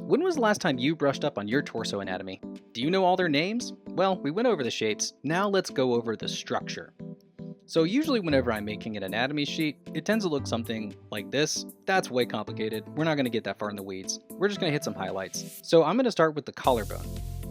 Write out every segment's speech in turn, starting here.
When was the last time you brushed up on your torso anatomy? Do you know all their names? Well, we went over the shapes, now let's go over the structure. So usually whenever I'm making an anatomy sheet, it tends to look something like this. That's way complicated, we're not going to get that far in the weeds. We're just going to hit some highlights. So I'm going to start with the collarbone.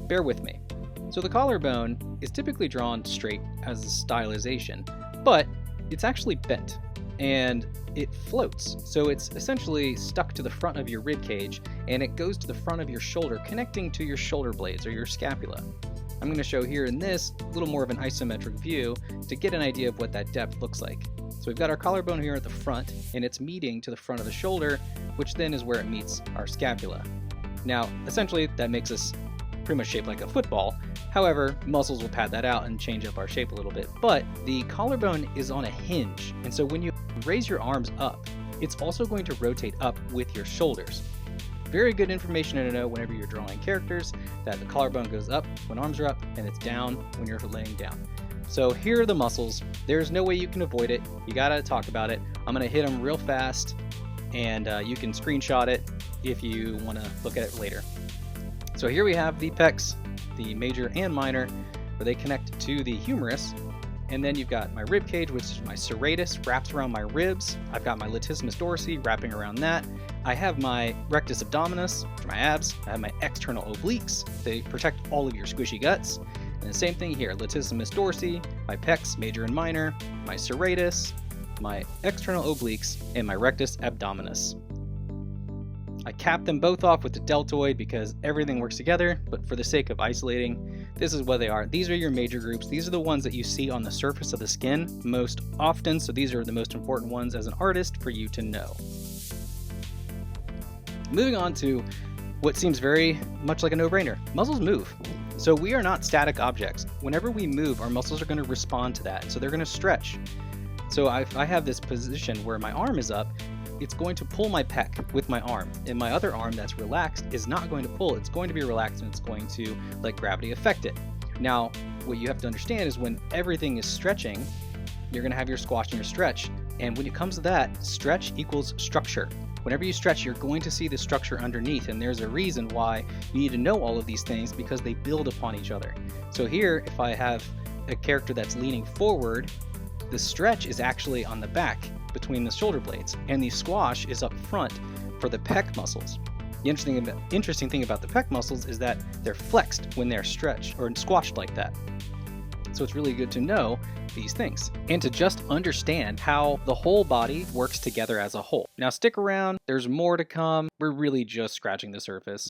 Bear with me. So the collarbone is typically drawn straight as a stylization, but it's actually bent and it floats. So it's essentially stuck to the front of your rib cage and it goes to the front of your shoulder, connecting to your shoulder blades or your scapula. I'm going to show here in this a little more of an isometric view to get an idea of what that depth looks like. So we've got our collarbone here at the front and it's meeting to the front of the shoulder, which then is where it meets our scapula. Now, essentially that makes us pretty much shaped like a football. However, muscles will pad that out and change up our shape a little bit. But the collarbone is on a hinge, and so when you raise your arms up, it's also going to rotate up with your shoulders. Very good information to know whenever you're drawing characters, that the collarbone goes up when arms are up and it's down when you're laying down. So here are the muscles. There's no way you can avoid it. You gotta talk about it. I'm gonna hit them real fast, and you can screenshot it if you wanna look at it later. So here we have the pecs, the major and minor, where they connect to the humerus. And then you've got my rib cage, which is my serratus, wraps around my ribs. I've got my latissimus dorsi wrapping around that. I have my rectus abdominis for my abs. I have my external obliques. They protect all of your squishy guts. And the same thing here, latissimus dorsi, my pecs, major and minor, my serratus, my external obliques, and my rectus abdominis. I cap them both off with the deltoid because everything works together, but for the sake of isolating, this is what they are. These are your major groups. These are the ones that you see on the surface of the skin most often, so these are the most important ones as an artist for you to know. Moving on to what seems very much like a no-brainer. Muscles move. So we are not static objects. Whenever we move, our muscles are going to respond to that, so they're going to stretch. So if I have this position where my arm is up, it's going to pull my pec with my arm, and my other arm that's relaxed is not going to pull. It's going to be relaxed and it's going to let gravity affect it. Now, what you have to understand is when everything is stretching, you're going to have your squash and your stretch. And when it comes to that, stretch equals structure. Whenever you stretch, you're going to see the structure underneath, and there's a reason why you need to know all of these things because they build upon each other. So here, if I have a character that's leaning forward, the stretch is actually on the back between the shoulder blades, and the squash is up front for the pec muscles. The interesting thing about the pec muscles is that they're flexed when they're stretched or squashed like that. So it's really good to know these things and to just understand how the whole body works together as a whole. Now stick around, there's more to come. We're really just scratching the surface.